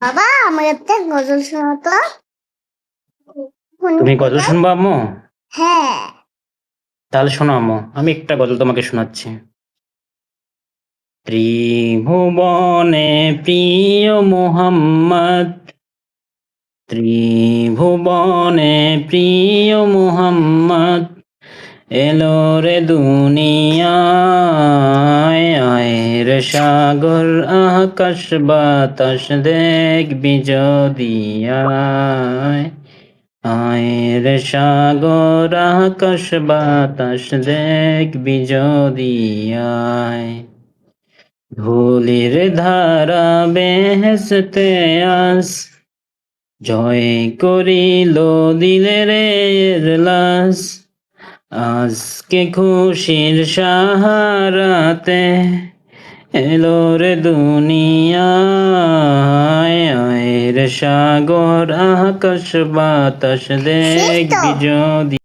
বাবা আমার একটা গজল শোনাও তো। তুমি গজল শুনবো আম্মু? হ্যাঁ। তাহলে শোনো আম্মু, আমি একটা গজল তোমাকে শোনাচ্ছি। ত্রিভুবনে প্রিয় মুহাম্মদ, ত্রিভুবনে প্রিয় মুহাম্মদ, এলো রে দুনিয়ায়। আয়ের সাগর আকাশ বাতাস দেখবি যদি আয়। আয়ের সাগর আকাশ বাতাস দেখবি যদি আয়। ধুলির ধারা বেহেশতে আস, জয় করিল দিলের এজলাস। আজকে খুশির সাহারাতে এলো রে দুনিয়ায়। আয়ের সাগর আকাশ বাতাস দেখবি যদি